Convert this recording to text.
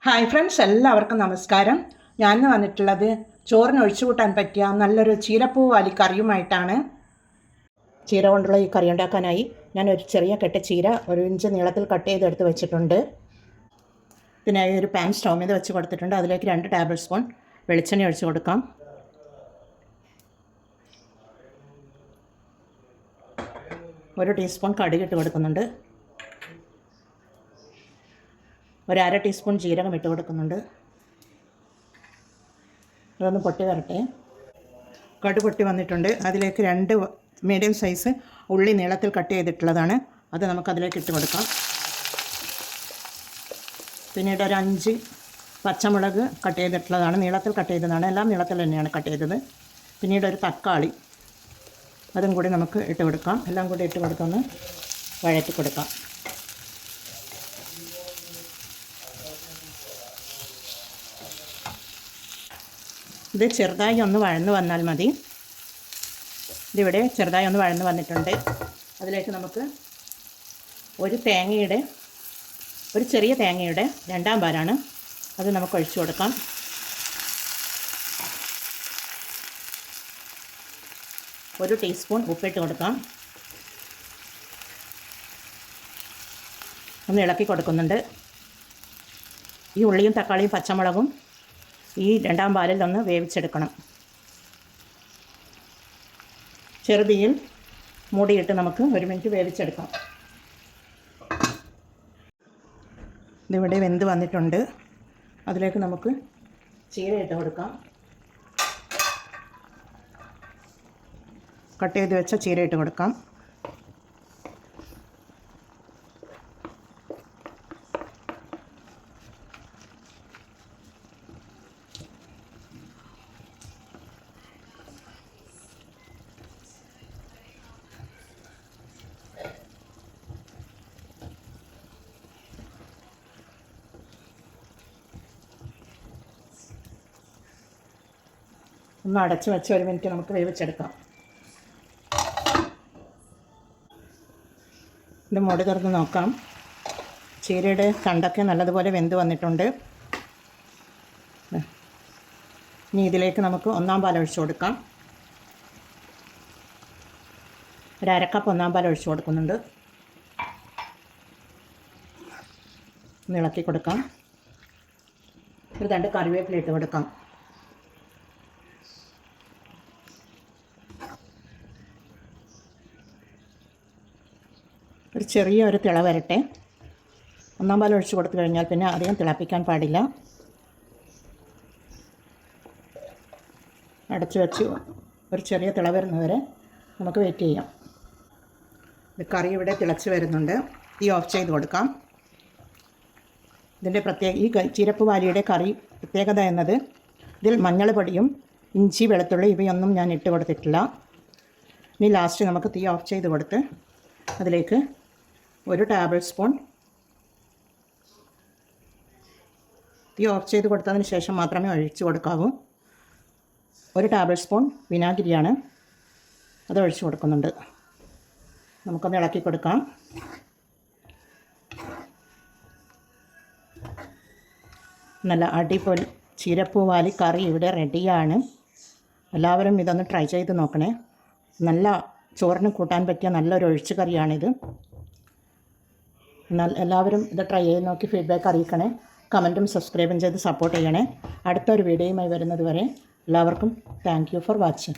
Hi friends, എല്ലാവർക്കും നമസ്കാരം. ഞാൻ വന്നിട്ടുള്ളത് ചോറിന് ഒഴിച്ചു കൂട്ടാൻ പറ്റിയ നല്ലൊരു ചീരപ്പൂ വാലി കറിയുമായിട്ടാണ്. ചീര കൊണ്ടുള്ള ഈ കറി ഉണ്ടാക്കാനായി ഞാൻ ഒരു ചെറിയ കെട്ട് ചീര 1 ഇഞ്ച് നീളത്തിൽ കട്ട് ചെയ്തെടുത്ത് വെച്ചിട്ടുണ്ട്. ഇതിനായി ഒരു പാൻ സ്റ്റൗ మీద വെച്ച് കൊടുത്തിട്ടുണ്ട്. അതിലേക്ക് 2 ടേബിൾ സ്പൂൺ വെളിച്ചെണ്ണ ഒഴിച്ച് കൊടുക്കാം. 1 ടീസ്പൂൺ കടുക് ഇട്ട് കൊടുക്കുന്നുണ്ട്. 1/2 ടീസ്പൂൺ ജീരകം ഇട്ട് കൊടുക്കുന്നുണ്ട്. അതൊന്ന് പൊട്ടി വരട്ടെ. കടുക് പൊട്ടി വന്നിട്ടുണ്ട്. അതിലേക്ക് 2 മീഡിയം സൈസ് ഉള്ളി നീളത്തിൽ കട്ട് ചെയ്തിട്ടുള്ളതാണ്. അത് നമുക്കതിലേക്ക് ഇട്ട് കൊടുക്കാം. പിന്നീട് ഒരു 5 പച്ചമുളക് കട്ട് ചെയ്തിട്ടുള്ളതാണ്. നീളത്തിൽ കട്ട് ചെയ്തതാണ്. എല്ലാം നീളത്തിൽ തന്നെയാണ് കട്ട് ചെയ്തത്. പിന്നീട് ഒരു തക്കാളി, അതും കൂടി നമുക്ക് ഇട്ട് കൊടുക്കാം. എല്ലാം കൂടി ഇട്ട് കൊടുത്തൊന്ന് വഴറ്റി കൊടുക്കാം. ഇത് ചെറുതായി ഒന്ന് വഴന്ന് വന്നാൽ മതി. ഇതിവിടെ ചെറുതായി ഒന്ന് വഴന്ന് വന്നിട്ടുണ്ട്. അതിലേക്ക് നമുക്ക് ഒരു ചെറിയ തേങ്ങയുടെ 2/2 പാലാണ്. അത് നമുക്ക് ഒഴിച്ചു കൊടുക്കാം. ഒരു ടീസ്പൂൺ ഉപ്പിട്ട് കൊടുക്കാം. ഒന്ന് ഇളക്കി കൊടുക്കുന്നുണ്ട്. ഈ ഉള്ളിയും തക്കാളിയും പച്ചമുളകും ഈ 2/2 പാലിൽ ഒന്ന് വേവിച്ചെടുക്കണം. ചെറുതീയിൽ മൂടിയിട്ട് നമുക്ക് 1 മിനിറ്റ് വേവിച്ചെടുക്കാം. ഇതിവിടെ വെന്ത് വന്നിട്ടുണ്ട്. അതിലേക്ക് നമുക്ക് ചീര ഇട്ട് കൊടുക്കാം. കട്ട് ചെയ്ത് വെച്ച ചീര ഇട്ട് കൊടുക്കാം. ഒന്ന് അടച്ച് വെച്ച് 1 മിനിറ്റ് നമുക്ക് വേവിച്ചെടുക്കാം. ഇത് മൂടി തുറന്ന് നോക്കാം. ചീരയുടെ തണ്ടൊക്കെ നല്ലതുപോലെ വെന്ത് വന്നിട്ടുണ്ട്. ഇനി ഇതിലേക്ക് നമുക്ക് 1/4 പാൽ ഒഴിച്ചു കൊടുക്കാം. ഒരു 1/2 കപ്പ് 1/4 പാൽ ഒഴിച്ചു കൊടുക്കുന്നുണ്ട്. ഒന്ന് ഇളക്കി കൊടുക്കാം. ഒരു 2 കറിവേപ്പില ഇട്ട് കൊടുക്കാം. ഒരു ചെറിയൊരു തിള വരട്ടെ. 1/4 പാൽ ഒഴിച്ച് കൊടുത്തു കഴിഞ്ഞാൽ പിന്നെ അധികം തിളപ്പിക്കാൻ പാടില്ല. അടച്ചു വെച്ച് ഒരു ചെറിയ തിള വരുന്നവരെ നമുക്ക് വെയിറ്റ് ചെയ്യാം. കറി ഇവിടെ തിളച്ച് വരുന്നുണ്ട്. തീ ഓഫ് ചെയ്ത് കൊടുക്കാം. ഇതിൻ്റെ ഈ ചീരപ്പ് വാലിയുടെ കറി പ്രത്യേകത എന്നത് ഇതിൽ മഞ്ഞൾ പൊടിയും ഇഞ്ചി വെളുത്തുള്ളി ഇവയൊന്നും ഞാൻ ഇട്ട് കൊടുത്തിട്ടില്ല. ഇനി ലാസ്റ്റ് നമുക്ക് തീ ഓഫ് ചെയ്ത് കൊടുത്ത് അതിലേക്ക് 1 ടേബിൾ സ്പൂൺ, തീ ഓഫ് ചെയ്ത് കൊടുത്തതിന് ശേഷം മാത്രമേ ഒഴിച്ച് കൊടുക്കാവൂ, 1 ടേബിൾ സ്പൂൺ വിനാഗിരിയാണ്. അത് ഒഴിച്ച് കൊടുക്കുന്നുണ്ട്. നമുക്കൊന്ന് ഇളക്കി കൊടുക്കാം. നല്ല അടിപൊളി ചീരപ്പൂ വാലി കറി ഇവിടെ റെഡിയാണ്. എല്ലാവരും ഇതൊന്ന് ട്രൈ ചെയ്ത് നോക്കണേ. നല്ല ചോറിന് കൂട്ടാൻ പറ്റിയ നല്ലൊരു ഒഴിച്ച് കറിയാണിത്. എന്നാൽ എല്ലാവരും ഇത് ട്രൈ ചെയ്ത് നോക്കി ഫീഡ്ബാക്ക് അറിയിക്കണേ. കമൻറ്റും സബ്സ്ക്രൈബും ചെയ്ത് സപ്പോർട്ട് ചെയ്യണേ. അടുത്തൊരു വീഡിയോയുമായി വരുന്നത് വരെ എല്ലാവർക്കും താങ്ക് യു ഫോർ വാച്ചിങ്.